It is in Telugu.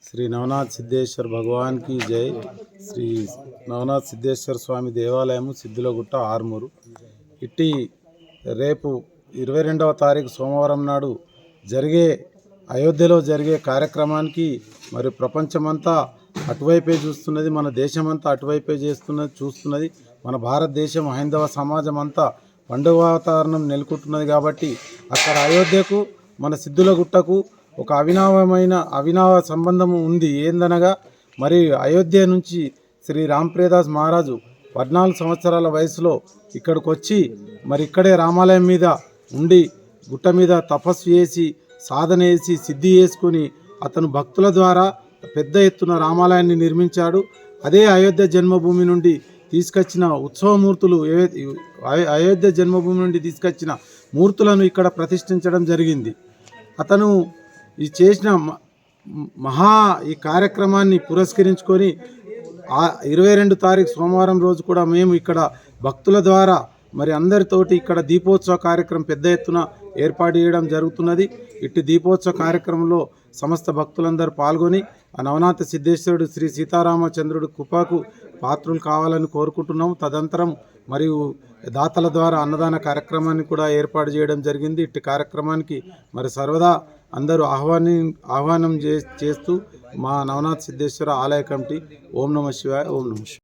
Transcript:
శ్రీ నవనాథ్ సిద్ధేశ్వర్ భగవాన్ की జై। శ్రీ నవనాథ్ సిద్ధేశ్వర స్వామి దేవాలయం సిద్ధులగుట్ట ఆర్మూరు। ఇట్టి రేపు 22వ తారీఖు సోమవారం నాడు జరిగే అయోధ్యలో జరిగే కార్యక్రమానికి మరి ప్రపంచమంతా అటువైపే చూస్తున్నది, మన దేశమంతా అటువైపే చూస్తున్నది। మన భారతదేశం హైందవ సమాజం అంతా పండుగ వాతావరణం నెలకొంటున్నది కాబట్టి అక్కడ అయోధ్యకు మన సిద్ధులగుట్టకు ఒక అవినావ సంబంధం ఉంది। ఏందనగా మరి అయోధ్య నుంచి శ్రీ రాంప్రదాస్ మహారాజు 14 సంవత్సరాల వయసులో ఇక్కడికి వచ్చి మరి ఇక్కడే రామాలయం మీద ఉండి గుట్ట మీద తపస్సు చేసి సాధన చేసి సిద్ధి చేసుకుని అతను భక్తుల ద్వారా పెద్ద ఎత్తున రామాలయాన్ని నిర్మించాడు। అదే అయోధ్య జన్మభూమి నుండి తీసుకొచ్చిన ఉత్సవమూర్తులు అయోధ్య జన్మభూమి నుండి తీసుకొచ్చిన మూర్తులను ఇక్కడ ప్రతిష్ఠించడం జరిగింది। అతను ఈ చేసిన ఈ కార్యక్రమాన్ని పురస్కరించుకొని 22 తారీఖు సోమవారం రోజు కూడా మేము ఇక్కడ భక్తుల ద్వారా మరి అందరితోటి ఇక్కడ దీపోత్సవ కార్యక్రమం పెద్ద ఎత్తున ఏర్పాటు చేయడం జరుగుతున్నది। ఇట్టి దీపోత్సవ కార్యక్రమంలో సమస్త భక్తులందరూ పాల్గొని ఆ నవనాథ సిద్ధేశ్వరుడు శ్రీ సీతారామచంద్రుడు కృపకు పాత్రులు కావాలని కోరుకుంటున్నాము। తదనంతరం మరియు దాతల ద్వారా అన్నదాన కార్యక్రమాన్ని కూడా ఏర్పాటు చేయడం జరిగింది। ఇట్టి కార్యక్రమానికి మరి సర్వదా అందరూ ఆహ్వానం చేస్తూ మా నవనాథ సిద్ధేశ్వర ఆలయ కమిటీ ఓం నమః శివాయ, ఓం నమః శివాయ।